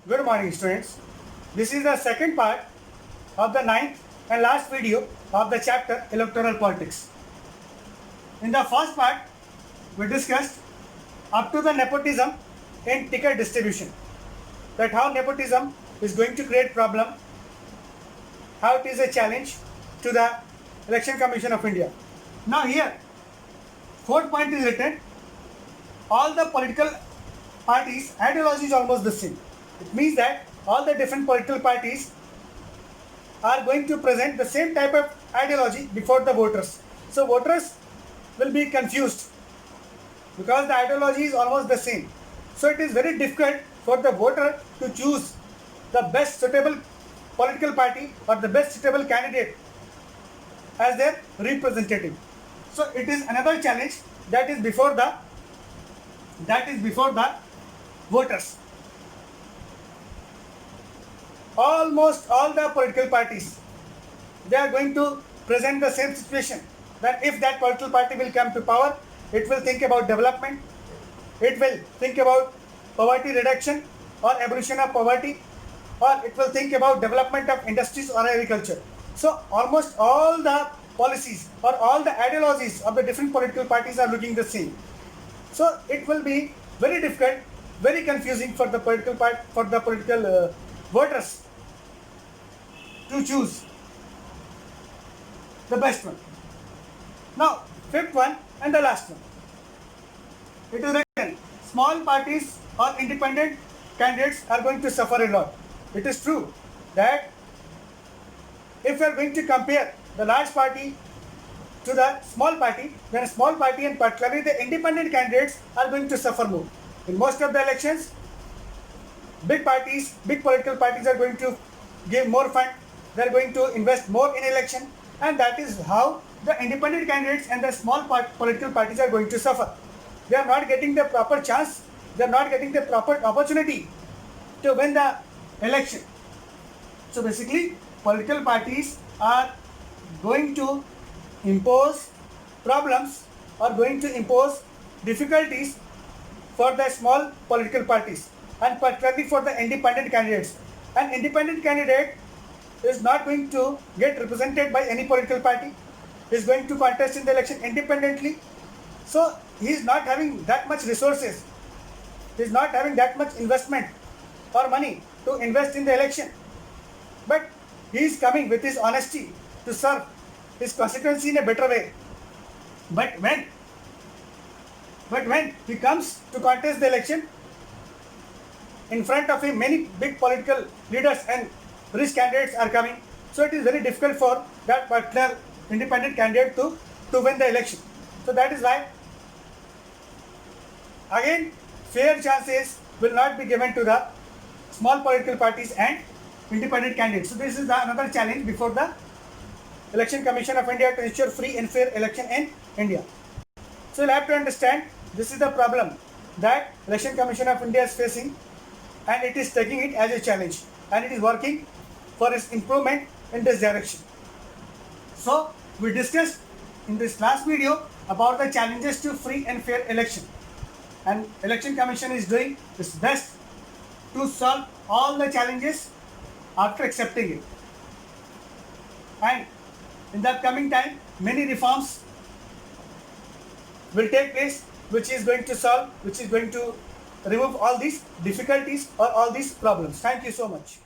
Good morning, students. This is the second part of the ninth and last video of the chapter Electoral Politics. In the first part, we discussed up to the nepotism in ticket distribution, that how nepotism is going to create problem, how it is a challenge to the Election Commission of India. Now here, fourth point is written, all the political parties' ideology is almost the same. It means that all the different political parties are going to present the same type of ideology before the voters. So voters will be confused because the ideology is almost the same. So it is very difficult for the voter to choose the best suitable political party or the best suitable candidate as their representative. So it is another challenge that is before the voters. Almost all the political parties, they are going to present the same situation, that if that political party will come to power, it will think about development, it will think about poverty reduction or abolition of poverty, or it will think about development of industries or agriculture. So almost all the policies or all the ideologies of the different political parties are looking the same. So it will be very difficult, very confusing for the political voters to choose the best one. Now, fifth one and the last one. It is written, small parties or independent candidates are going to suffer a lot. It is true that if we are going to compare the large party to the small party, then a small party and particularly the independent candidates are going to suffer more. In most of the elections, big political parties are going to give more fund, they are going to invest more in election, and that is how the independent candidates and the small political parties are going to suffer. They are not getting the proper chance, they are not getting the proper opportunity to win the election. So basically, political parties are going to impose problems or going to impose difficulties for the small political parties and particularly for the independent candidates. An independent candidate is not going to get represented by any political party, he is going to contest in the election independently. So he is not having that much resources, he is not having that much investment or money to invest in the election, but he is coming with his honesty to serve his constituency in a better way. But when he comes to contest the election, in front of him many big political leaders and rich candidates are coming. So it is very difficult for that particular independent candidate to win the election. So that is why, again, fair chances will not be given to the small political parties and independent candidates. So this is another challenge before the Election Commission of India to ensure free and fair election in India. So you'll have to understand, this is the problem that Election Commission of India is facing, and it is taking it as a challenge and it is working for its improvement in this direction. So we discussed in this last video about the challenges to free and fair election, and Election Commission is doing its best to solve all the challenges after accepting it. And in the upcoming time, many reforms will take place which is going to remove all these difficulties or all these problems. Thank you so much.